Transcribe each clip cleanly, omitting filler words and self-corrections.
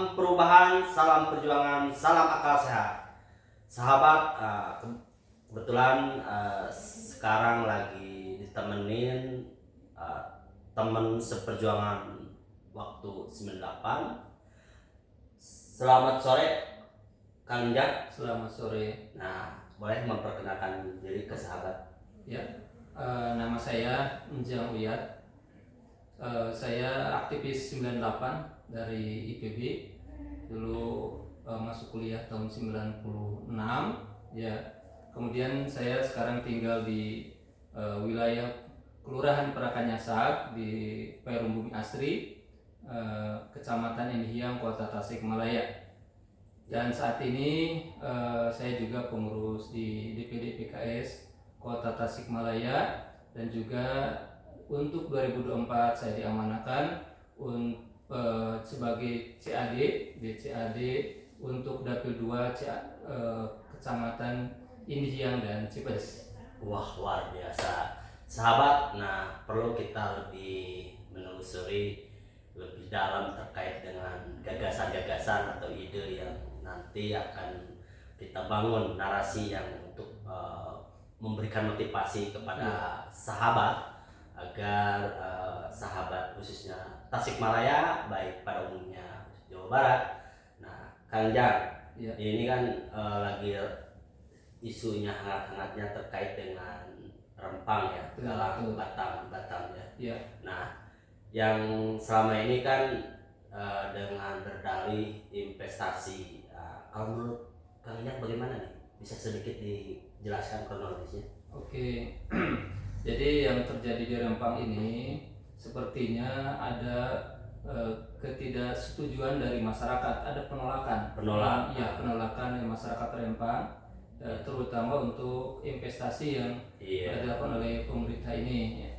Salam perubahan, salam perjuangan, salam akal sehat. Sahabat, kebetulan sekarang lagi ditemenin teman seperjuangan waktu 98. Selamat sore, Kang Injak. Selamat sore. Nah, boleh memperkenalkan diri ke sahabat? Ya, nama saya Njang Wiyat. Saya aktivis 98 dari IPB. Dulu masuk kuliah tahun 96. Ya, kemudian saya sekarang tinggal di wilayah Kelurahan Prakanyasak di Perum Bumi Asri, Kecamatan Indihiyang, Kota Tasikmalaya. Dan saat ini saya juga pengurus di DPD PKS Kota Tasikmalaya, dan juga untuk 2024 saya diamanahkan sebagai CAD untuk Dapil 2 Kecamatan Indihiyang dan Cipedes. Wah, luar biasa. Sahabat, nah perlu kita lebih menelusuri lebih dalam terkait dengan gagasan-gagasan atau ide yang nanti akan kita bangun, narasi yang untuk memberikan motivasi kepada sahabat agar sahabat khususnya Tasikmalaya, baik pada umumnya Jawa Barat. Nah, Kang Jang, Ya. ini kan lagi isunya hangat-hangatnya terkait dengan Rempang ya, dalam Batam ya. Ya. Nah, yang selama ini kan dengan berdalih investasi, kalau menurut Kang Jang bagaimana nih? Bisa sedikit dijelaskan kronologisnya? Oke. Jadi yang terjadi di Rempang ini sepertinya ada ketidaksetujuan dari masyarakat, ada penolakan dari masyarakat Rempang, terutama untuk investasi yang dilakukan oleh pemerintah ini.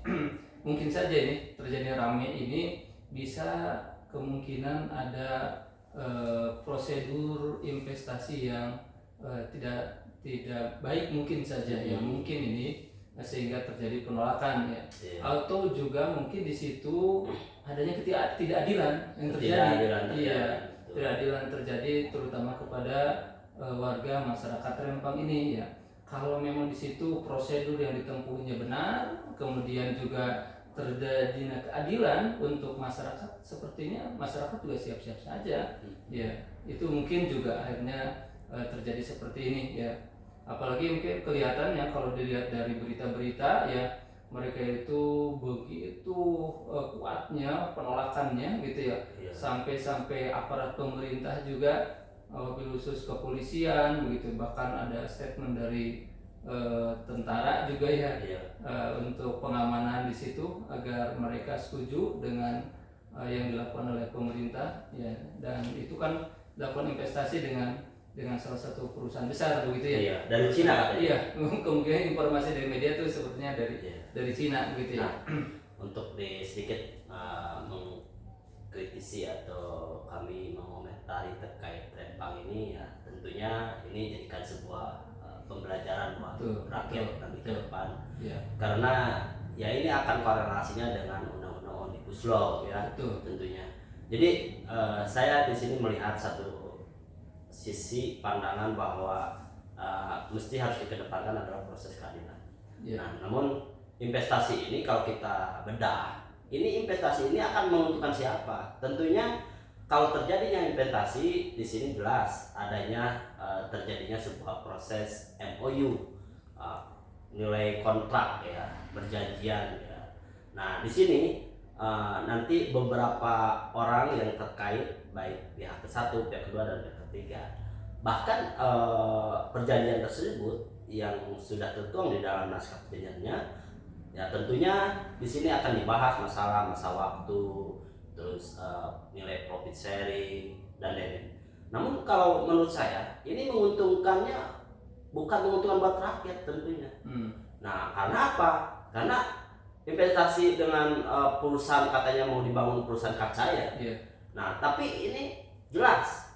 Mungkin saja ini terjadi rame ini bisa kemungkinan ada prosedur investasi yang tidak baik, mungkin saja ya, mungkin ini sehingga terjadi penolakan ya. Atau juga mungkin di situ adanya ketidakadilan yang terjadi. Ketidakadilan terjadi terutama kepada warga masyarakat Rempang ini ya. Kalau memang di situ prosedur yang ditempuhnya benar, kemudian juga terjadi keadilan untuk masyarakat, sepertinya masyarakat juga siap-siap saja ya. Itu mungkin juga akhirnya terjadi seperti ini ya. Apalagi mungkin kelihatannya kalau dilihat dari berita-berita ya, mereka itu begitu kuatnya penolakannya gitu ya. Sampai aparat pemerintah juga, wabil khusus kepolisian begitu, bahkan ada statement dari tentara juga ya, untuk pengamanan di situ agar mereka setuju dengan yang dilakukan oleh pemerintah ya. Dan itu kan dilakukan investasi dengan salah satu perusahaan besar begitu ya. Dari Cina katanya. Iya, kemungkinan informasi dari media itu sepertinya dari Cina begitu ya. Untuk sedikit mengkritisi atau kami mengomentari terkait Rempang ini ya, tentunya ini jadikan sebuah pembelajaran buat rakyat nanti ke depan. Karena ya ini akan korelasinya dengan undang-undang Omnibus Law ya. Tentunya. Jadi saya di sini melihat satu sisi pandangan bahwa mesti harus dikedepankan adalah proses keadilan. Nah, namun investasi ini kalau kita bedah, ini investasi ini akan menguntungkan siapa? Tentunya kalau terjadinya investasi di sini jelas adanya terjadinya sebuah proses MOU, nilai kontrak ya, perjanjian ya. Nah, di sini nanti beberapa orang yang terkait, baik pihak ke-1, pihak kedua, dan pihak ketiga, bahkan perjanjian tersebut yang sudah tertuang di dalam naskah perjanjiannya ya, tentunya di sini akan dibahas masalah masa waktu, terus nilai profit sharing dan lain-lain. Namun kalau menurut saya ini bukan menguntungkan buat rakyat tentunya. Nah, karena apa? Karena investasi dengan perusahaan katanya mau dibangun perusahaan kaca ya. Nah, tapi ini jelas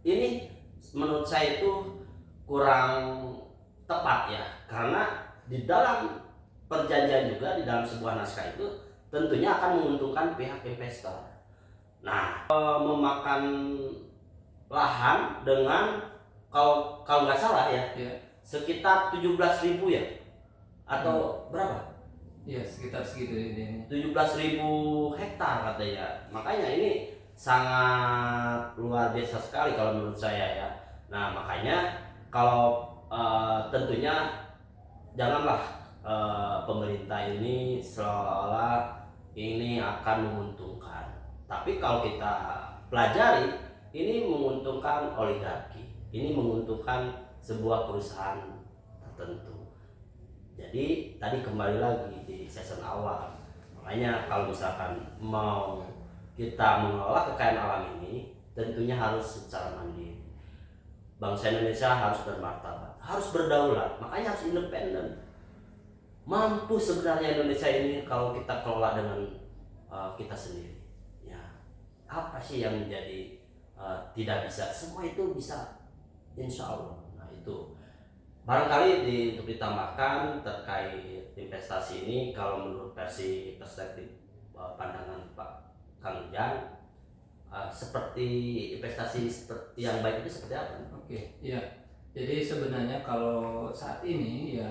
ini menurut saya itu kurang tepat ya, karena di dalam perjanjian juga, di dalam sebuah naskah itu tentunya akan menguntungkan pihak investor. Nah, memakan lahan dengan kalau nggak salah ya, sekitar 17.000 ya atau berapa? Ya sekitar segitu ini. 17.000 hektar katanya. Makanya ini sangat luar biasa sekali kalau menurut saya ya. Nah makanya kalau tentunya janganlah pemerintah ini seolah-olah ini akan menguntungkan. Tapi kalau kita pelajari, ini menguntungkan oligarki, ini menguntungkan sebuah perusahaan tertentu. Jadi tadi kembali lagi di season awal, makanya kalau misalkan mau kita mengelola kekayaan alam ini, tentunya harus secara mandiri. Bangsa Indonesia harus bermartabat, harus berdaulat, makanya harus independen. Mampu sebenarnya Indonesia ini kalau kita kelola dengan kita sendiri. Ya, apa sih yang menjadi tidak bisa? Semua itu bisa, insya Allah. Nah itu barangkali untuk ditambahkan terkait investasi ini, kalau menurut versi perspektif pandangan Pak Kang Ujang, seperti investasi seperti yang baik itu seperti apa? Oke, ya. Jadi sebenarnya kalau saat ini ya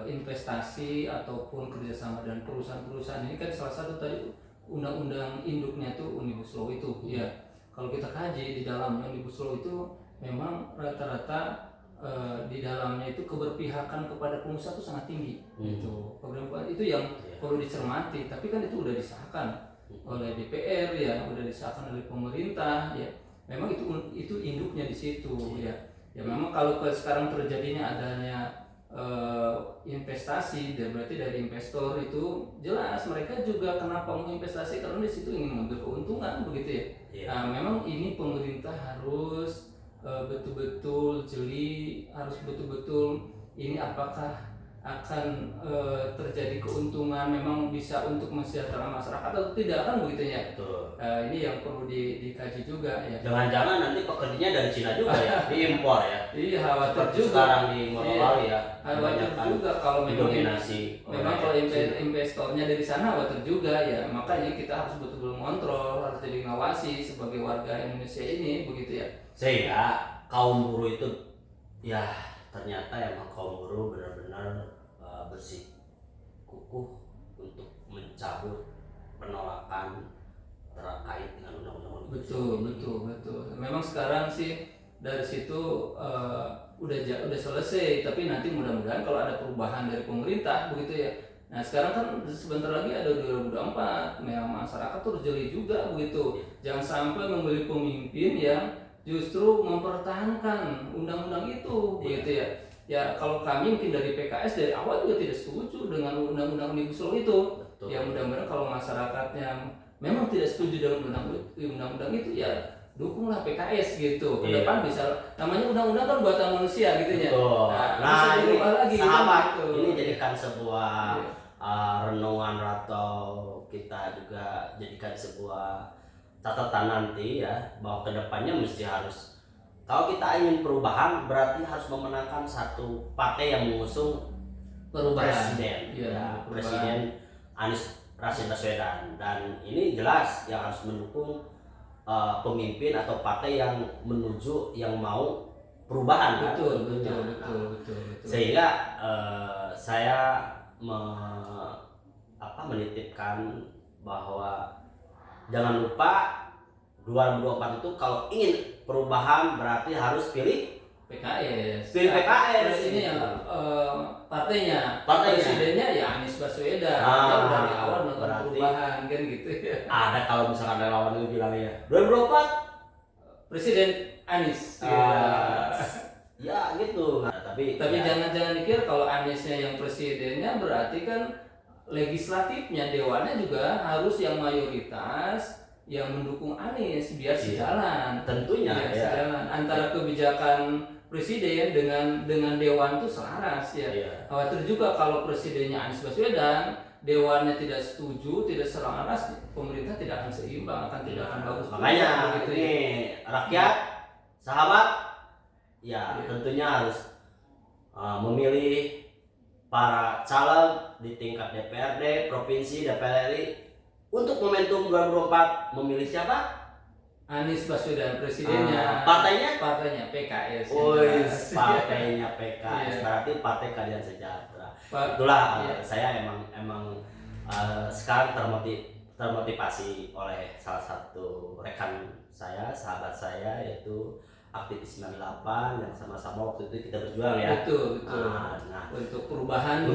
investasi ataupun kerjasama dan perusahaan-perusahaan ini kan salah satu tadi undang-undang induknya tuh Omnibus Law itu. Ya, kalau kita kaji di dalam Omnibus Law itu memang rata-rata di dalamnya itu keberpihakan kepada pengusaha itu sangat tinggi. Itu keberpihakan itu yang perlu dicermati. Tapi kan itu udah disahkan oleh DPR ya, udah disahkan oleh pemerintah ya. Memang itu induknya di situ ya. Ya memang kalau sekarang terjadinya adanya investasi, berarti dari investor itu jelas mereka juga kenapa mau investasi, karena di situ ingin mengambil keuntungan begitu ya. Nah, memang ini pemerintah harus betul-betul jeli, harus betul-betul ini apakah akan terjadi keuntungan memang bisa untuk mensejahterakan masyarakat atau tidak, kan begitu ya. Ini yang perlu dikaji juga ya. Jangan-jangan nanti pekerjanya dari Cina juga ya, diimpor ya. Iya, khawatir juga sekarang di Morowali ya. Khawatir juga kalau memang kalau investornya dari sana, khawatir juga ya. Makanya kita harus betul-betul mengontrol, harus jadi ngawasi sebagai warga Indonesia ini begitu ya. Sehingga kaum buruh itu ya ternyata emang kaum buruh benar-benar bersih kukuh untuk mencabut penolakan terkait dengan undang-undang. Betul. Memang sekarang sih dari situ udah selesai, tapi nanti mudah-mudahan kalau ada perubahan dari pemerintah begitu ya. Nah sekarang kan sebentar lagi ada 2024, memang masyarakat terus jeli juga begitu. Jangan sampai memilih pemimpin yang justru mempertahankan undang-undang itu begitu ya. Ya kalau kami mungkin dari PKS dari awal juga tidak setuju dengan undang-undang Omnibus Law itu. Betul. Ya mudah-mudahan kalau masyarakatnya memang tidak setuju dengan undang-undang itu ya dukunglah PKS gitu. Ke depan bisa, namanya undang-undang kan buatan manusia gitu ya. Nah ini lagi, sahabat gitu. Ini jadikan sebuah renungan atau kita juga jadikan sebuah catatan nanti ya, bahwa kedepannya mesti harus, kalau kita ingin perubahan berarti harus memenangkan satu partai yang mengusung presiden Presiden Anies Rashid Baswedan, dan ini jelas yang harus mendukung pemimpin atau partai yang menuju yang mau perubahan. Betul. Sehingga saya menitipkan bahwa jangan lupa 2024 itu kalau ingin perubahan berarti harus pilih PKS. Ini yang partainya. Presidennya ya Anies Baswedan. Dari awal melakukan perubahan kan gitu ya. Ada kalau misalkan relawan itu bilangnya 2024 Presiden Anies. Ya gitu. Tapi jangan dikira kalau Aniesnya yang presidennya berarti kan legislatifnya, dewannya juga harus yang mayoritas yang mendukung Anies biar sejalan. Tentunya sejalan antara kebijakan presiden dengan dewan itu selaras ya. Khawatir juga kalau presidennya Anies Baswedan, dewannya tidak setuju, tidak selaras, pemerintah tidak akan seimbang, tidak akan bagus. Makanya ini rakyat sahabat ya tentunya harus memilih para caleg di tingkat DPRD, provinsi, DPR RI untuk momentum 2024 memilih siapa? Anies Baswedan presidennya, partainya PKS. Partainya PKS, berarti Partai Keadilan Sejahtera. Itulah saya emang sekarang termotivasi oleh salah satu rekan saya, sahabat saya, yaitu aktivis 98 yang sama-sama waktu itu kita berjuang ya. Betul. Nah, untuk perubahan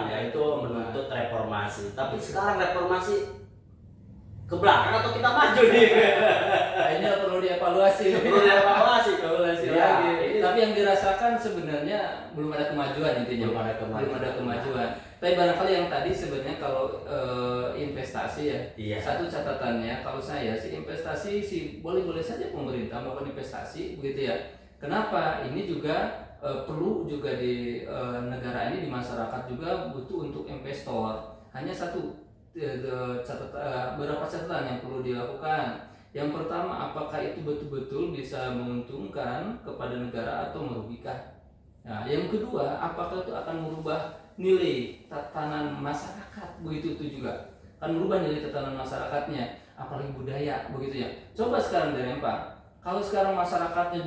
yaitu menuntut reformasi. Tapi sekarang reformasi ke belakang atau kita maju nih? Kayaknya perlu dievaluasi ya, lagi. Tapi yang dirasakan sebenarnya belum ada kemajuan intinya. Belum ada kemajuan. Tapi barangkali yang tadi sebenarnya kalau investasi ya, satu catatannya kalau saya sih investasi sih boleh-boleh saja pemerintah melakukan investasi begitu ya. Kenapa? Ini juga perlu juga di negara ini, di masyarakat juga butuh untuk investor. Hanya satu beberapa catatan yang perlu dilakukan. Yang pertama, apakah itu betul-betul bisa menguntungkan kepada negara atau merugikan? Nah, yang kedua, apakah itu akan merubah nilai tatanan masyarakat? Begitu itu juga akan merubah nilai tatanan masyarakatnya, apalagi budaya, begitu ya. Coba sekarang dari Rempang, kalau sekarang masyarakatnya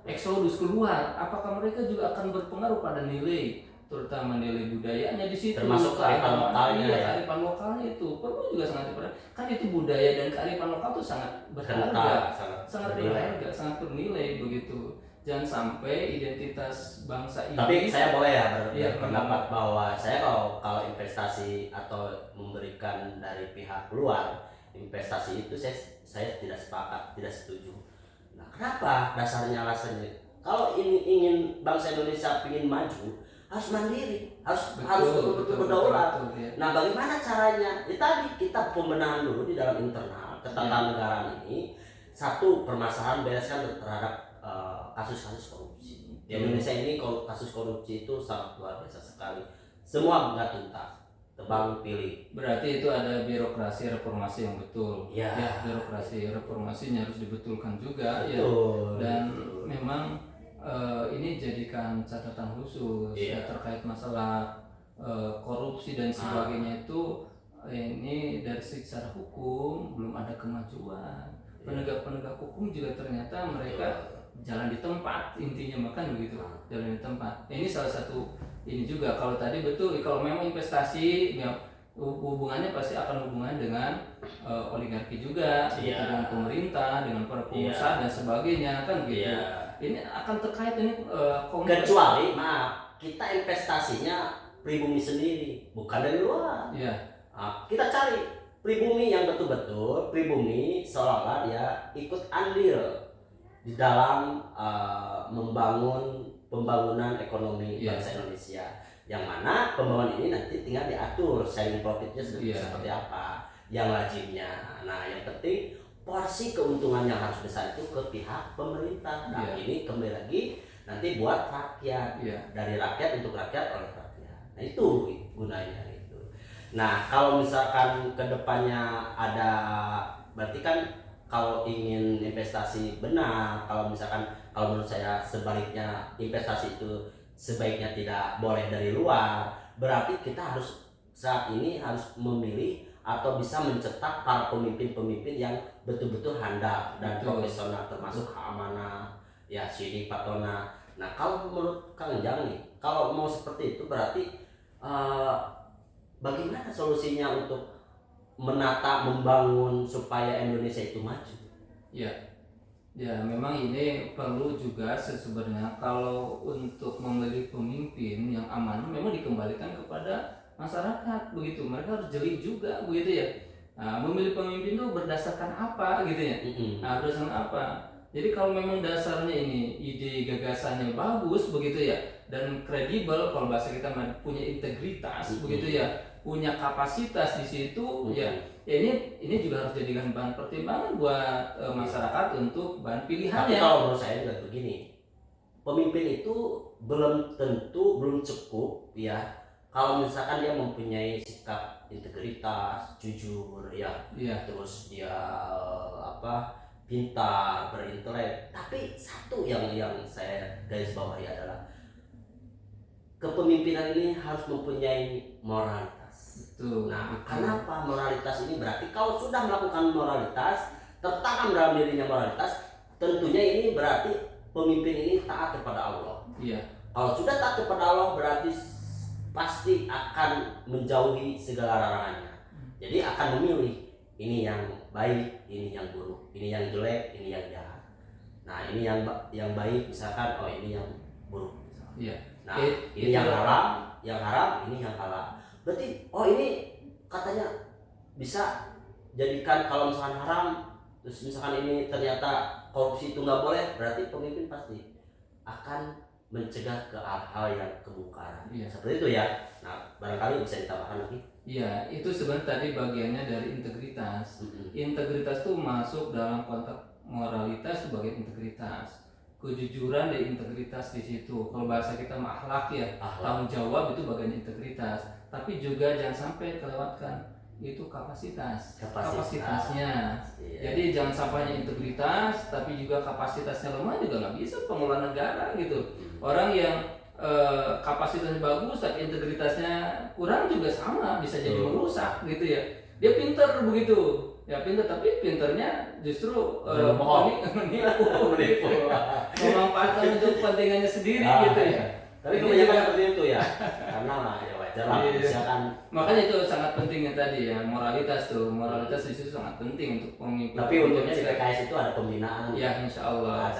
eksodus keluar, apakah mereka juga akan berpengaruh pada nilai, terutama nilai budayanya di situ, termasuk kearifan lokalnya ya. Kearifan lokalnya itu perlu juga sangat diperhatikan. Kan itu budaya dan kearifan lokal itu sangat berharga, sangat berharga, sangat bernilai begitu. Jangan sampai identitas bangsa ini. Tapi saya boleh ya berpendapat bahwa saya kalau investasi atau memberikan dari pihak luar investasi itu saya tidak sepakat, tidak setuju. Nah, kenapa? Alasannya kalau ini ingin bangsa Indonesia ingin maju, harus mandiri, harus betul berdaulat. Nah, bagaimana caranya? Tadi kita pembenahan dulu di dalam internal ketatanegaraan ini. Satu, permasalahan bereskan terhadap kasus-kasus korupsi. Di Indonesia ini kasus korupsi itu sangat luar biasa sekali. Semua nggak tuntas, tebang pilih. Berarti itu ada birokrasi reformasi yang betul. Ya, birokrasi reformasinya harus dibetulkan juga. Betul. Dan memang ini jadikan catatan khusus terkait masalah korupsi dan sebagainya itu. Ini dari secara hukum belum ada kemajuan. Penegak-penegak hukum juga ternyata mereka jalan di tempat, intinya makan begitu, jalan di tempat. Ini salah satu ini juga. Kalau tadi betul, kalau memang investasi ya, hubungannya pasti akan hubungan dengan oligarki juga, dengan pemerintah, dengan para pengusaha dan sebagainya kan gitu. Ini akan terkait ini kecuali kita investasinya pribumi sendiri, bukan dari luar. Kita cari pribumi yang betul-betul pribumi seolah-olah dia ikut andil di dalam membangun pembangunan ekonomi bangsa Indonesia, yang mana pembangunan ini nanti tinggal diatur sharing profitnya seperti apa, yang lazimnya. Nah, yang penting porsi keuntungan yang harus besar itu ke pihak pemerintah. Nah, ini kembali lagi nanti buat rakyat, dari rakyat untuk rakyat oleh rakyat. Nah, itu gunanya itu. Nah, kalau misalkan kedepannya ada, berarti kan kalau ingin investasi benar, kalau menurut saya sebaliknya investasi itu sebaiknya tidak boleh dari luar, berarti kita harus saat ini harus memilih atau bisa mencetak para pemimpin-pemimpin yang betul-betul handal dan profesional, termasuk Amanah, Sidi Patona. Nah, kalau menurut Kang Ujang nih, kalau mau seperti itu berarti bagaimana solusinya untuk menata, membangun supaya Indonesia itu maju? Ya memang ini perlu juga sebenarnya. Kalau untuk memilih pemimpin yang aman memang dikembalikan kepada masyarakat begitu. Mereka harus jeli juga begitu ya. Nah, memilih pemimpin itu berdasarkan apa gitu ya. Nah, berdasarkan apa? Jadi kalau memang dasarnya ini ide gagasannya bagus begitu ya, dan kredibel, kalau bahasa kita punya integritas begitu ya, punya kapasitas di situ ya ini juga harus jadikan bahan pertimbangan buat masyarakat untuk bahan pilihannya. Tapi kalau menurut saya juga begini, pemimpin itu belum cukup ya kalau misalkan dia mempunyai sikap integritas, jujur terus dia pintar, berintelek. Tapi satu yang saya garis bawahi adalah kepemimpinan ini harus mempunyai moralitas. Betul. Nah, kenapa moralitas ini? Berarti kalau sudah melakukan moralitas, tertanam dalam dirinya moralitas, tentunya ini berarti pemimpin ini taat kepada Allah. Iya. Kalau sudah taat kepada Allah berarti pasti akan menjauhi segala larangannya. Jadi akan memilih ini yang baik, ini yang buruk, ini yang jelek, ini yang jahat. Nah ini yang baik misalkan, oh ini yang buruk. Iya. Nah ini yang haram, ini yang halal. Berarti oh ini katanya bisa jadikan kalau misalkan haram, terus misalkan ini ternyata korupsi itu nggak boleh, berarti pemimpin pasti akan mencegah ke hal-hal yang kemungkaran. Iya. Seperti itu ya. Nah barangkali bisa ditambahkan lagi. Iya, itu sebenarnya tadi bagiannya dari integritas. Integritas itu masuk dalam konteks moralitas sebagai integritas. Kejujuran dan integritas di situ. Kalau bahasa kita mah akhlak ya, tanggung jawab itu bagian integritas. Tapi juga jangan sampai kelewatkan itu kapasitasnya. Iya. Jadi jangan sampainya integritas, tapi juga kapasitasnya lemah juga nggak bisa pengelola negara gitu. Orang yang kapasitasnya bagus tapi integritasnya kurang juga sama, bisa jadi merusak gitu ya. Dia pinter begitu, ya pinter tapi pinternya justru menipu, memanfaatkan untuk kepentingannya sendiri gitu ya. Tapi kebanyakan seperti itu ya, karena lah ya wajar lah. Misalkan makanya itu sangat pentingnya tadi ya, moralitas di situ sangat penting untuk pemimpin. Tapi untungnya di PKS itu ada pembinaan. Ya insya Allah.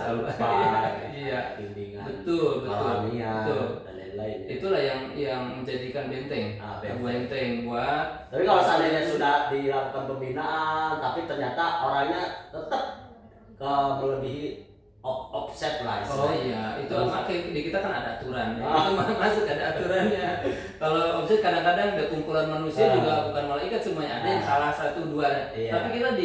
Iya. Bimbingan. Betul. Dan lain-lain. Itulah yang menjadikan benteng. Benteng buat. Tapi kalau seandainya sudah dilakukan pembinaan, tapi ternyata orangnya tetap melebihi offset lah. Oh iya, itu makanya di kita kan ada aturan. Itu masuk ada aturannya. Kalau offset kadang-kadang ada kumpulan manusia juga bukan malaikat semuanya, ada yang salah satu dua. Tapi kita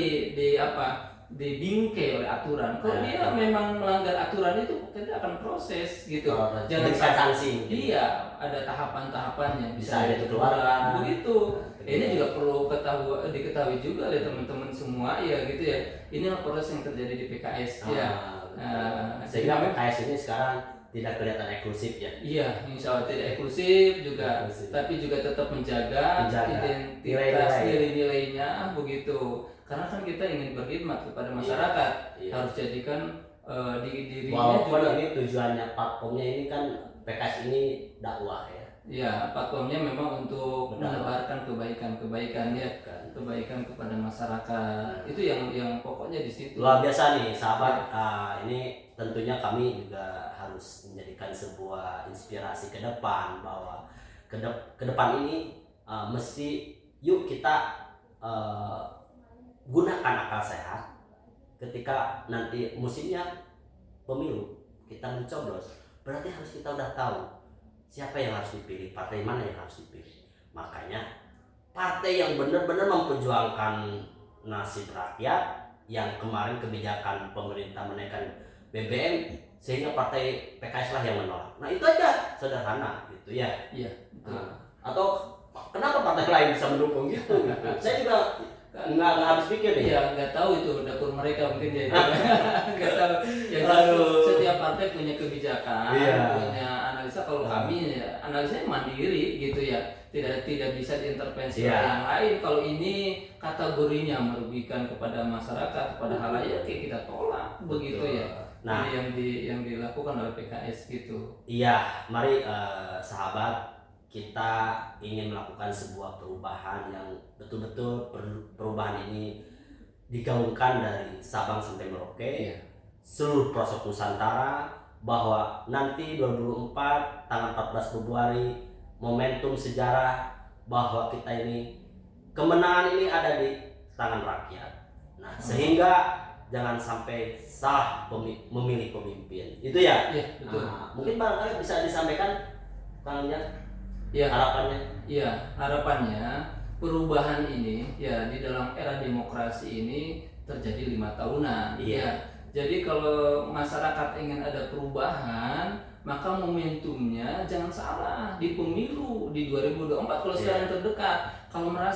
dibingkai oleh aturan. Kalau dia memang melanggar aturan itu kita akan proses gitu. Jangan sanksi. Iya, ada tahapan-tahapannya. Bisa ada keluaran. Begitu. Ini juga perlu diketahui juga oleh teman-teman semua ya gitu ya. Inilah proses yang terjadi di PKS ya. Sehingga PKS ini sekarang tidak kelihatan eksklusif ya. Iya, insya Allah tidak eksklusif juga, tapi juga tetap menjaga identitas nilai-nilainya begitu. Karena kan kita ingin berkhidmat kepada masyarakat, harus jadikan dirinya walaupun juga. Ini tujuannya platformnya ini kan PKS ini dakwah ya. Ya, platformnya memang untuk menebarkan kebaikan kepada masyarakat. Itu yang pokoknya di situ. Luar biasa nih sahabat. Ini tentunya kami juga harus menjadikan sebuah inspirasi ke depan bahwa ke depan ini mesti yuk kita gunakan akal sehat ketika nanti musimnya pemilu kita mencoblos, berarti harus kita udah tahu siapa yang harus dipilih, partai mana yang harus dipilih. Makanya partai yang benar-benar memperjuangkan nasib rakyat, yang kemarin kebijakan pemerintah menaikkan BBM sehingga partai PKS lah yang menolak. Nah itu aja sederhana gitu ya. Iya. Atau kenapa partai lain bisa mendukung gitu? Saya juga nggak habis pikir nih. Iya, nggak tahu itu dapur mereka mungkin ya. Nggak tahu. Ya, setiap partai punya kebijakan, punya analisa. Kalau kami ya, analisanya mandiri gitu ya. Tidak bisa diintervensi oleh yang lain. Kalau ini kategorinya merugikan kepada masyarakat, kepada halayak, ya kita tolak begitu ya. Nah, yang dilakukan oleh PKS gitu. Iya, mari sahabat, kita ingin melakukan sebuah perubahan yang betul-betul perubahan ini digaungkan dari Sabang sampai Merauke, seluruh pelosok Nusantara, bahwa nanti 2024 tanggal 14 Februari momentum sejarah bahwa kita ini kemenangan ini ada di tangan rakyat. Nah, sehingga jangan sampai salah memilih pemimpin. Itu ya? Iya, betul. Mungkin barangkali bisa disampaikan Kang Jan harapannya. Iya, harapannya perubahan ini ya di dalam era demokrasi ini terjadi 5 tahunan. Ya. Jadi kalau masyarakat ingin ada perubahan, maka momentumnya jangan salah di pemilu di 2024 kalau sekarang terdekat. Kalau merasa